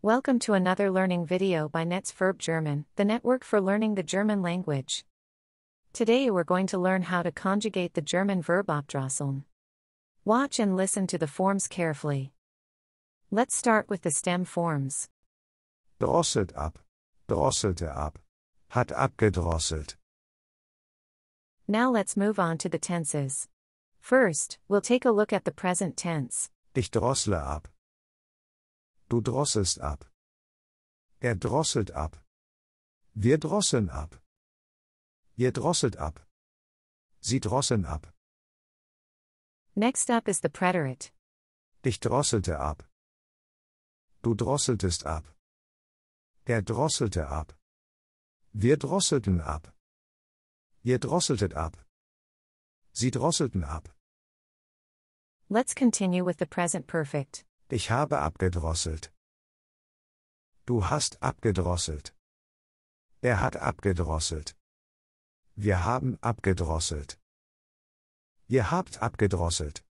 Welcome to another learning video by Netz Verb German, the network for learning the German language. Today we're going to learn how to conjugate the German verb abdrosseln. Watch and listen to the forms carefully. Let's start with the stem forms. Drosselt ab, drosselte ab, hat abgedrosselt. Now let's move on to the tenses. First, we'll take a look at the present tense. Ich drossle ab. Du drosselst ab. Drosselt ab. Wir drosseln ab. Ihr drosselt ab. Sie drosseln ab. Next up is the preterite. Dich drosselte ab. Du drosseltest ab. Drosselte ab. Wir drosselten ab. Ihr drosseltet ab. Sie drosselten ab. Let's continue with the present perfect. Ich habe abgedrosselt. Du hast abgedrosselt. Hat abgedrosselt. Wir haben abgedrosselt. Ihr habt abgedrosselt.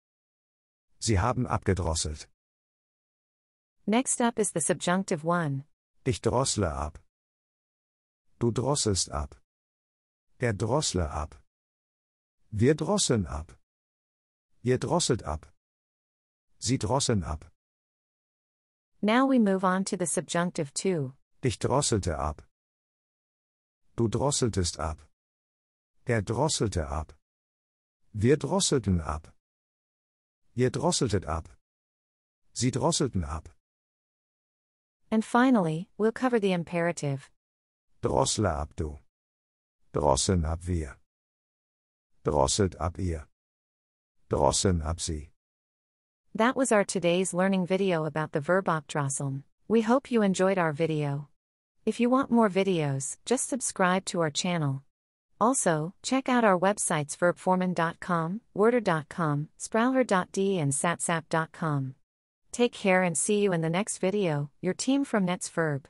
Sie haben abgedrosselt. Next up is the subjunctive one. Ich drossle ab. Du drosselst ab. Drossle ab. Wir drosseln ab. Ihr drosselt ab. Sie drosseln ab. Now we move on to the subjunctive two. Dich drosselte ab. Du drosseltest ab. Drosselte ab. Wir drosselten ab. Ihr drosseltet ab. Sie drosselten ab. And finally, we'll cover the imperative. Drossle ab du. Drosseln ab wir. Drosselt ab ihr. Drosseln ab sie. That was our today's learning video about the verb abdrosseln. We hope you enjoyed our video. If you want more videos, just subscribe to our channel. Also, check out our websites verbformen.com, worder.com, sprauher.de and satsap.com. Take care and see you in the next video, your team from Netz Verb.